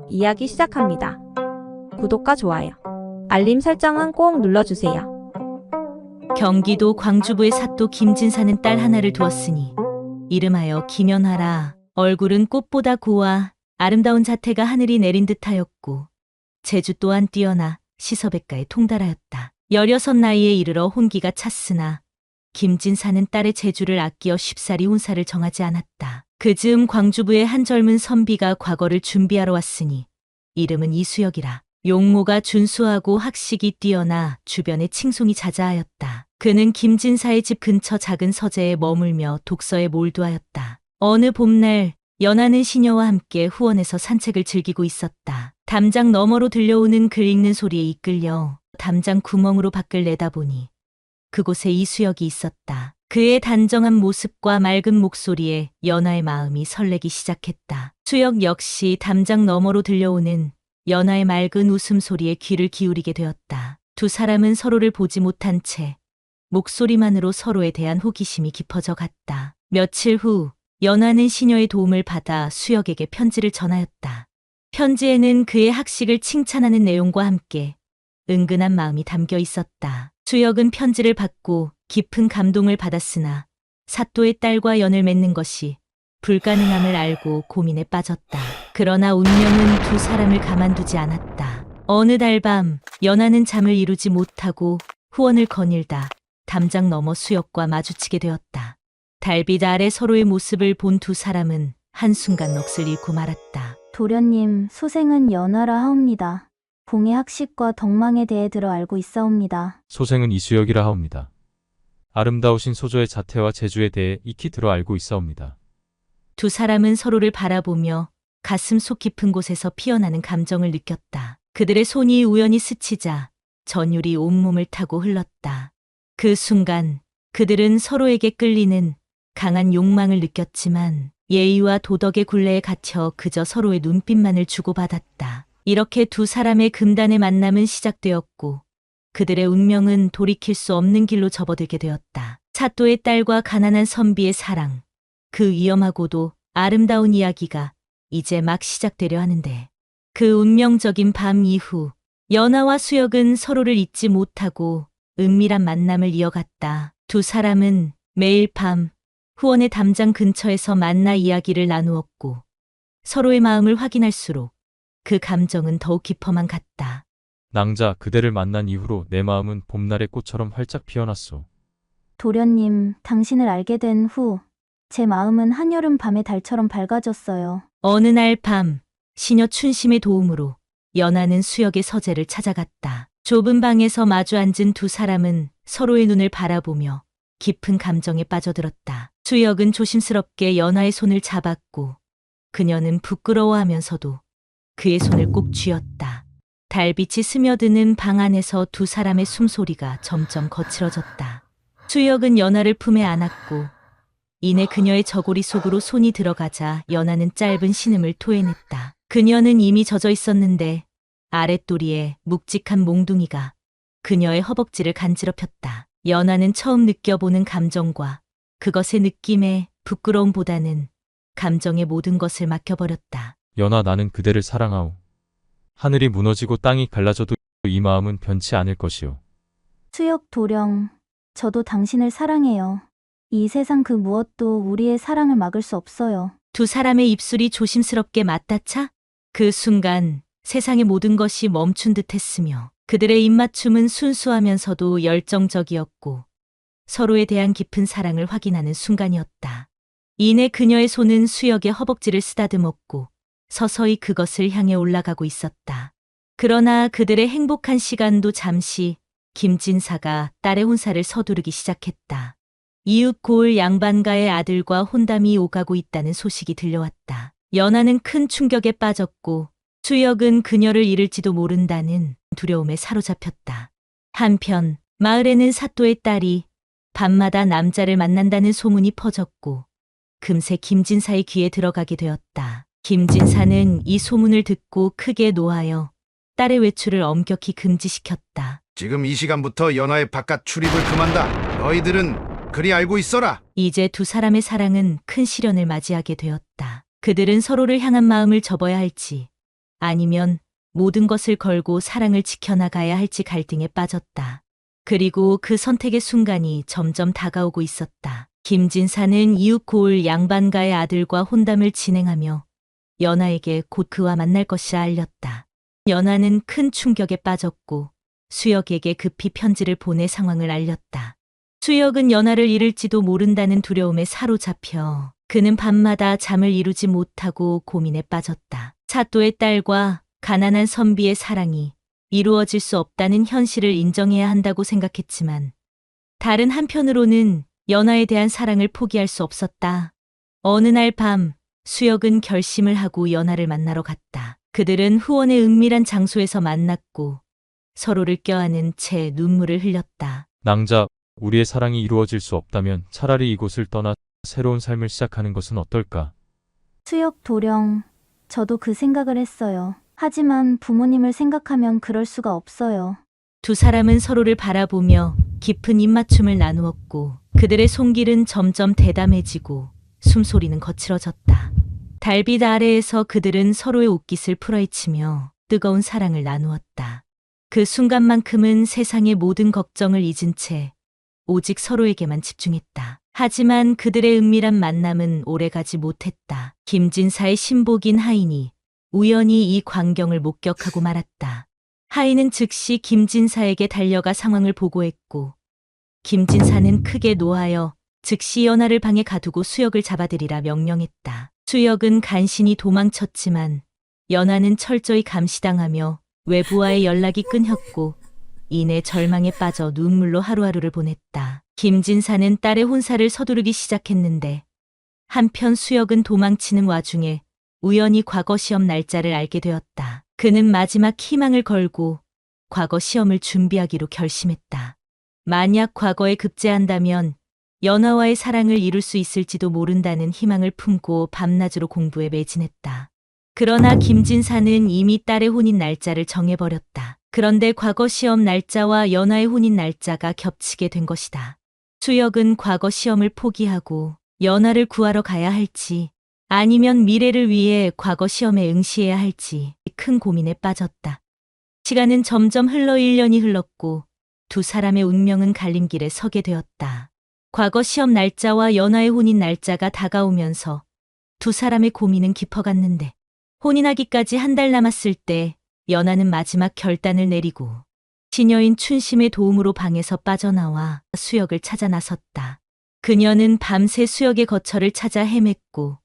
이야기 시작합니다. 구독과 좋아요, 알림 설정은 꼭 눌러주세요. 경기도 광주부의 사또 김진사는 딸 하나를 두었으니 이름하여 김연화라. 얼굴은 꽃보다 고와 아름다운 자태가 하늘이 내린 듯하였고 재주 또한 뛰어나 시서백가에 통달하였다. 16 나이에 이르러 혼기가 찼으나 김진사는 딸의 재주를 아끼어 쉽사리 혼사를 정하지 않았다. 그 즈음 광주부의 한 젊은 선비가 과거를 준비하러 왔으니 이름은 이수역이라. 용모가 준수하고 학식이 뛰어나 주변에 칭송이 자자하였다. 그는 김진사의 집 근처 작은 서재에 머물며 독서에 몰두하였다. 어느 봄날 연하는 시녀와 함께 후원에서 산책을 즐기고 있었다. 담장 너머로 들려오는 글 읽는 소리에 이끌려 담장 구멍으로 밖을 내다보니 그곳에 이수역이 있었다. 그의 단정한 모습과 맑은 목소리에 연하의 마음이 설레기 시작했다. 수역 역시 담장 너머로 들려오는 연하의 맑은 웃음소리에 귀를 기울이게 되었다. 두 사람은 서로를 보지 못한 채 목소리만으로 서로에 대한 호기심이 깊어져 갔다. 며칠 후 연하는 시녀의 도움을 받아 수역에게 편지를 전하였다. 편지에는 그의 학식을 칭찬하는 내용과 함께 은근한 마음이 담겨 있었다. 수역은 편지를 받고 깊은 감동을 받았으나 사또의 딸과 연을 맺는 것이 불가능함을 알고 고민에 빠졌다. 그러나 운명은 두 사람을 가만두지 않았다. 어느 달밤 연하는 잠을 이루지 못하고 후원을 거닐다 담장 너머 수역과 마주치게 되었다. 달빛 아래 서로의 모습을 본 두 사람은 한순간 넋을 잃고 말았다. 도련님, 소생은 연하라 하옵니다. 봉의 학식과 덕망에 대해 들어 알고 있사옵니다. 소생은 이수역이라 하옵니다. 아름다우신 소조의 자태와 재주에 대해 익히 들어 알고 있사옵니다. 두 사람은 서로를 바라보며 가슴 속 깊은 곳에서 피어나는 감정을 느꼈다. 그들의 손이 우연히 스치자 전율이 온몸을 타고 흘렀다. 그 순간 그들은 서로에게 끌리는 강한 욕망을 느꼈지만 예의와 도덕의 굴레에 갇혀 그저 서로의 눈빛만을 주고받았다. 이렇게 두 사람의 금단의 만남은 시작되었고 그들의 운명은 돌이킬 수 없는 길로 접어들게 되었다. 사또의 딸과 가난한 선비의 사랑, 그 위험하고도 아름다운 이야기가 이제 막 시작되려 하는데 그 운명적인 밤 이후 연하와 수역은 서로를 잊지 못하고 은밀한 만남을 이어갔다. 두 사람은 매일 밤 후원의 담장 근처에서 만나 이야기를 나누었고 서로의 마음을 확인할수록 그 감정은 더욱 깊어만 갔다. 낭자, 그대를 만난 이후로 내 마음은 봄날의 꽃처럼 활짝 피어났소. 도련님, 당신을 알게 된 후 제 마음은 한여름 밤의 달처럼 밝아졌어요. 어느 날 밤 시녀 춘심의 도움으로 연하는 수역의 서재를 찾아갔다. 좁은 방에서 마주 앉은 두 사람은 서로의 눈을 바라보며 깊은 감정에 빠져들었다. 수역은 조심스럽게 연하의 손을 잡았고 그녀는 부끄러워하면서도 그의 손을 꼭 쥐었다. 달빛이 스며드는 방 안에서 두 사람의 숨소리가 점점 거칠어졌다. 수역은 연하를 품에 안았고 이내 그녀의 저고리 속으로 손이 들어가자 연하는 짧은 신음을 토해냈다. 그녀는 이미 젖어 있었는데 아랫도리에 묵직한 몽둥이가 그녀의 허벅지를 간지럽혔다. 연하는 처음 느껴보는 감정과 그것의 느낌에 부끄러움보다는 감정의 모든 것을 맡겨버렸다. 연하, 나는 그대를 사랑하오. 하늘이 무너지고 땅이 갈라져도 이 마음은 변치 않을 것이오. 수역 도령, 저도 당신을 사랑해요. 이 세상 그 무엇도 우리의 사랑을 막을 수 없어요. 두 사람의 입술이 조심스럽게 맞닿자 그 순간 세상의 모든 것이 멈춘 듯 했으며 그들의 입맞춤은 순수하면서도 열정적이었고 서로에 대한 깊은 사랑을 확인하는 순간이었다. 이내 그녀의 손은 수역의 허벅지를 쓰다듬었고 서서히 그것을 향해 올라가고 있었다. 그러나 그들의 행복한 시간도 잠시 김진사가 딸의 혼사를 서두르기 시작했다. 이웃 고을 양반가의 아들과 혼담이 오가고 있다는 소식이 들려왔다. 연하는 큰 충격에 빠졌고 수역은 그녀를 잃을지도 모른다는 두려움에 사로잡혔다. 한편 마을에는 사또의 딸이 밤마다 남자를 만난다는 소문이 퍼졌고 금세 김진사의 귀에 들어가게 되었다. 김진사는 이 소문을 듣고 크게 노하여 딸의 외출을 엄격히 금지시켰다. 지금 이 시간부터 연하의 바깥 출입을 금한다. 너희들은 그리 알고 있어라. 이제 두 사람의 사랑은 큰 시련을 맞이하게 되었다. 그들은 서로를 향한 마음을 접어야 할지 아니면 모든 것을 걸고 사랑을 지켜나가야 할지 갈등에 빠졌다. 그리고 그 선택의 순간이 점점 다가오고 있었다. 김진사는 이웃 고을 양반가의 아들과 혼담을 진행하며 연하에게 곧 그와 만날 것이라 알렸다. 연하는 큰 충격에 빠졌고 수혁에게 급히 편지를 보내 상황을 알렸다. 수혁은 연하를 잃을지도 모른다는 두려움에 사로잡혀 그는 밤마다 잠을 이루지 못하고 고민에 빠졌다. 사또의 딸과 가난한 선비의 사랑이 이루어질 수 없다는 현실을 인정해야 한다고 생각했지만 다른 한편으로는 연하에 대한 사랑을 포기할 수 없었다. 어느 날 밤 수혁은 결심을 하고 연하를 만나러 갔다. 그들은 후원의 은밀한 장소에서 만났고 서로를 껴안은 채 눈물을 흘렸다. 낭자, 우리의 사랑이 이루어질 수 없다면 차라리 이곳을 떠나 새로운 삶을 시작하는 것은 어떨까? 수혁 도령, 저도 그 생각을 했어요. 하지만 부모님을 생각하면 그럴 수가 없어요. 두 사람은 서로를 바라보며 깊은 입맞춤을 나누었고 그들의 손길은 점점 대담해지고 숨소리는 거칠어졌다. 달빛 아래에서 그들은 서로의 옷깃을 풀어헤치며 뜨거운 사랑을 나누었다. 그 순간만큼은 세상의 모든 걱정을 잊은 채 오직 서로에게만 집중했다. 하지만 그들의 은밀한 만남은 오래가지 못했다. 김진사의 신복인 하인이 우연히 이 광경을 목격하고 말았다. 하인은 즉시 김진사에게 달려가 상황을 보고했고 김진사는 크게 노하여 즉시 연하를 방에 가두고 수혁을 잡아들이라 명령했다. 수혁은 간신히 도망쳤지만 연하는 철저히 감시당하며 외부와의 연락이 끊겼고 이내 절망에 빠져 눈물로 하루하루를 보냈다. 김진사는 딸의 혼사를 서두르기 시작했는데 한편 수혁은 도망치는 와중에 우연히 과거 시험 날짜를 알게 되었다. 그는 마지막 희망을 걸고 과거 시험을 준비하기로 결심했다. 만약 과거에 급제한다면 연하와의 사랑을 이룰 수 있을지도 모른다는 희망을 품고 밤낮으로 공부에 매진했다. 그러나 김진사는 이미 딸의 혼인 날짜를 정해버렸다. 그런데 과거 시험 날짜와 연하의 혼인 날짜가 겹치게 된 것이다. 수혁은 과거 시험을 포기하고 연하를 구하러 가야 할지 아니면 미래를 위해 과거 시험에 응시해야 할지 큰 고민에 빠졌다. 시간은 점점 흘러 1년이 흘렀고 두 사람의 운명은 갈림길에 서게 되었다. 과거 시험 날짜와 연하의 혼인 날짜가 다가오면서 두 사람의 고민은 깊어갔는데 혼인하기까지 한 달 남았을 때 연하는 마지막 결단을 내리고 시녀인 춘심의 도움으로 방에서 빠져나와 수혁을 찾아 나섰다. 그녀는 밤새 수혁의 거처를 찾아 헤맸고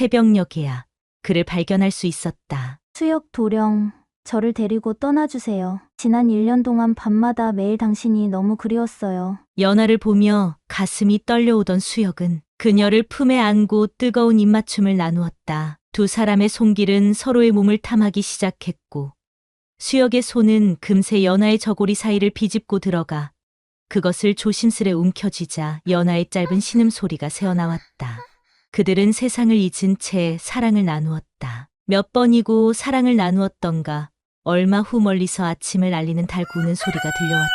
새벽녘에야 그를 발견할 수 있었다. 수혁 도령, 저를 데리고 떠나주세요. 지난 1년 동안 밤마다 매일 당신이 너무 그리웠어요. 연하를 보며 가슴이 떨려오던 수혁은 그녀를 품에 안고 뜨거운 입맞춤을 나누었다. 두 사람의 손길은 서로의 몸을 탐하기 시작했고 수혁의 손은 금세 연하의 저고리 사이를 비집고 들어가 그것을 조심스레 움켜쥐자 연하의 짧은 신음소리가 새어나왔다. 그들은 세상을 잊은 채 사랑을 나누었다. 몇 번이고 사랑을 나누었던가 얼마 후 멀리서 아침을 알리는 달 구는 소리가 들려왔다.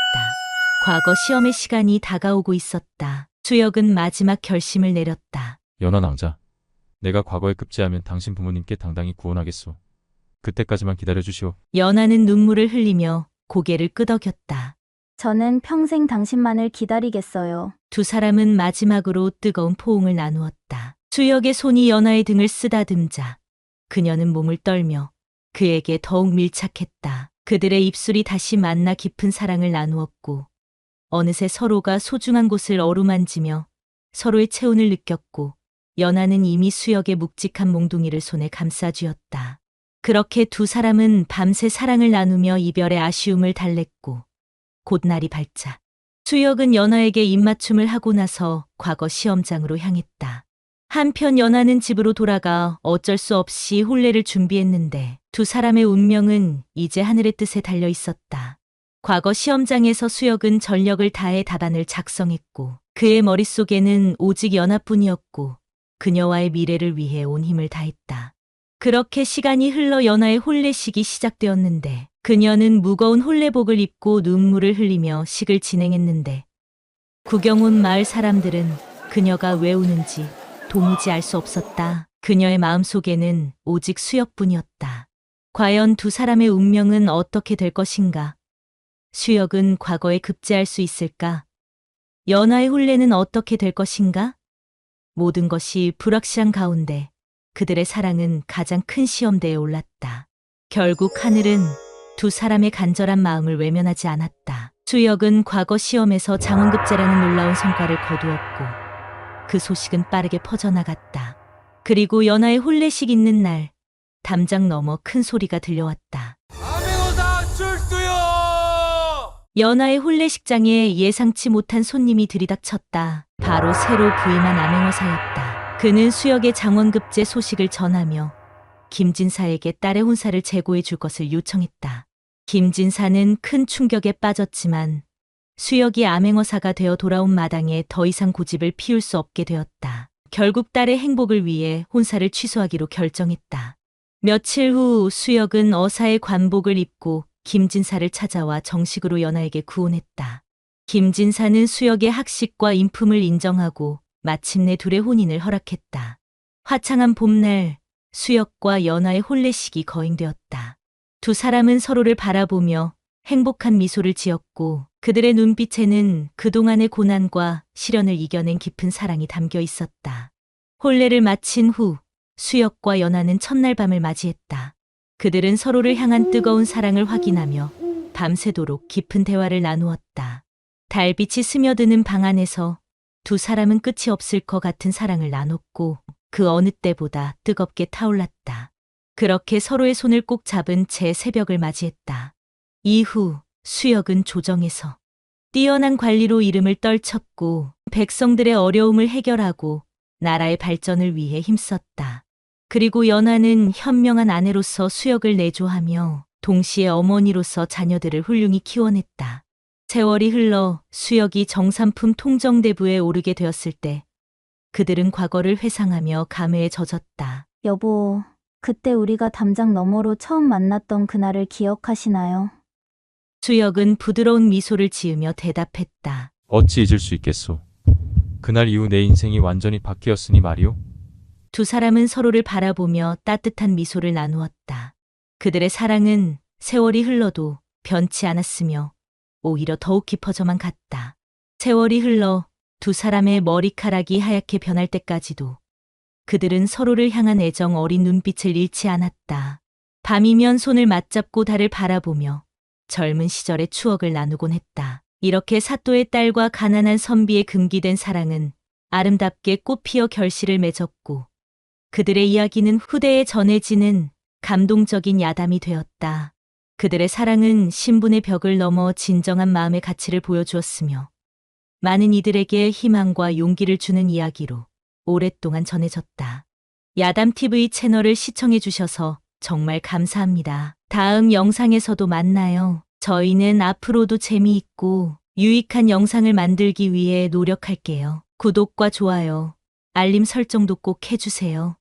과거 시험의 시간이 다가오고 있었다. 수혁은 마지막 결심을 내렸다. 연하 낭자, 내가 과거에 급제하면 당신 부모님께 당당히 구원하겠소. 그때까지만 기다려주시오. 연하는 눈물을 흘리며 고개를 끄덕였다. 저는 평생 당신만을 기다리겠어요. 두 사람은 마지막으로 뜨거운 포옹을 나누었다. 수혁의 손이 연하의 등을 쓰다듬자 그녀는 몸을 떨며 그에게 더욱 밀착했다. 그들의 입술이 다시 만나 깊은 사랑을 나누었고 어느새 서로가 소중한 곳을 어루만지며 서로의 체온을 느꼈고 연하는 이미 수혁의 묵직한 몽둥이를 손에 감싸쥐었다. 그렇게 두 사람은 밤새 사랑을 나누며 이별의 아쉬움을 달랬고 곧 날이 밝자 수혁은 연하에게 입맞춤을 하고 나서 과거 시험장으로 향했다. 한편 연하는 집으로 돌아가 어쩔 수 없이 혼례를 준비했는데 두 사람의 운명은 이제 하늘의 뜻에 달려 있었다. 과거 시험장에서 수혁은 전력을 다해 답안을 작성했고 그의 머릿속에는 오직 연하뿐이었고 그녀와의 미래를 위해 온 힘을 다했다. 그렇게 시간이 흘러 연하의 혼례식이 시작되었는데 그녀는 무거운 혼례복을 입고 눈물을 흘리며 식을 진행했는데 구경 온 마을 사람들은 그녀가 왜 우는지 도무지 알 수 없었다. 그녀의 마음속에는 오직 수혁뿐이었다. 과연 두 사람의 운명은 어떻게 될 것인가? 수혁은 과거에 급제할 수 있을까? 연하의 혼례는 어떻게 될 것인가? 모든 것이 불확실한 가운데 그들의 사랑은 가장 큰 시험대에 올랐다. 결국 하늘은 두 사람의 간절한 마음을 외면하지 않았다. 수혁은 과거 시험에서 장원급제라는 놀라운 성과를 거두었고 그 소식은 빠르게 퍼져나갔다. 그리고 연하의 혼례식 있는 날 담장 너머 큰 소리가 들려왔다. 암행어사 출두요! 연하의 혼례식장에 예상치 못한 손님이 들이닥쳤다. 바로 새로 부임한 암행어사였다. 그는 수혁의 장원급제 소식을 전하며 김진사에게 딸의 혼사를 제고해 줄 것을 요청했다. 김진사는 큰 충격에 빠졌지만 수혁이 암행어사가 되어 돌아온 마당에 더 이상 고집을 피울 수 없게 되었다. 결국 딸의 행복을 위해 혼사를 취소하기로 결정했다. 며칠 후 수혁은 어사의 관복을 입고 김진사를 찾아와 정식으로 연하에게 구혼했다. 김진사는 수혁의 학식과 인품을 인정하고 마침내 둘의 혼인을 허락했다. 화창한 봄날 수혁과 연하의 혼례식이 거행되었다. 두 사람은 서로를 바라보며 행복한 미소를 지었고 그들의 눈빛에는 그동안의 고난과 시련을 이겨낸 깊은 사랑이 담겨 있었다. 혼례를 마친 후 수혁과 연하는 첫날 밤을 맞이했다. 그들은 서로를 향한 뜨거운 사랑을 확인하며 밤새도록 깊은 대화를 나누었다. 달빛이 스며드는 방 안에서 두 사람은 끝이 없을 것 같은 사랑을 나눴고 그 어느 때보다 뜨겁게 타올랐다. 그렇게 서로의 손을 꼭 잡은 채 새벽을 맞이했다. 이후 수혁은 조정에서 뛰어난 관리로 이름을 떨쳤고 백성들의 어려움을 해결하고 나라의 발전을 위해 힘썼다. 그리고 연하는 현명한 아내로서 수혁을 내조하며 동시에 어머니로서 자녀들을 훌륭히 키워냈다. 세월이 흘러 수혁이 정삼품 통정대부에 오르게 되었을 때 그들은 과거를 회상하며 감회에 젖었다. 여보, 그때 우리가 담장 너머로 처음 만났던 그날을 기억하시나요? 수혁은 부드러운 미소를 지으며 대답했다. 어찌 잊을 수 있겠소. 그날 이후 내 인생이 완전히 바뀌었으니 말이오. 두 사람은 서로를 바라보며 따뜻한 미소를 나누었다. 그들의 사랑은 세월이 흘러도 변치 않았으며 오히려 더욱 깊어져만 갔다. 세월이 흘러 두 사람의 머리카락이 하얗게 변할 때까지도 그들은 서로를 향한 애정 어린 눈빛을 잃지 않았다. 밤이면 손을 맞잡고 달을 바라보며 젊은 시절의 추억을 나누곤 했다. 이렇게 사또의 딸과 가난한 선비의 금기된 사랑은 아름답게 꽃피어 결실을 맺었고 그들의 이야기는 후대에 전해지는 감동적인 야담이 되었다. 그들의 사랑은 신분의 벽을 넘어 진정한 마음의 가치를 보여주었으며 많은 이들에게 희망과 용기를 주는 이야기로 오랫동안 전해졌다. 야담TV 채널을 시청해 주셔서 정말 감사합니다. 다음 영상에서도 만나요. 저희는 앞으로도 재미있고 유익한 영상을 만들기 위해 노력할게요. 구독과 좋아요, 알림 설정도 꼭 해주세요.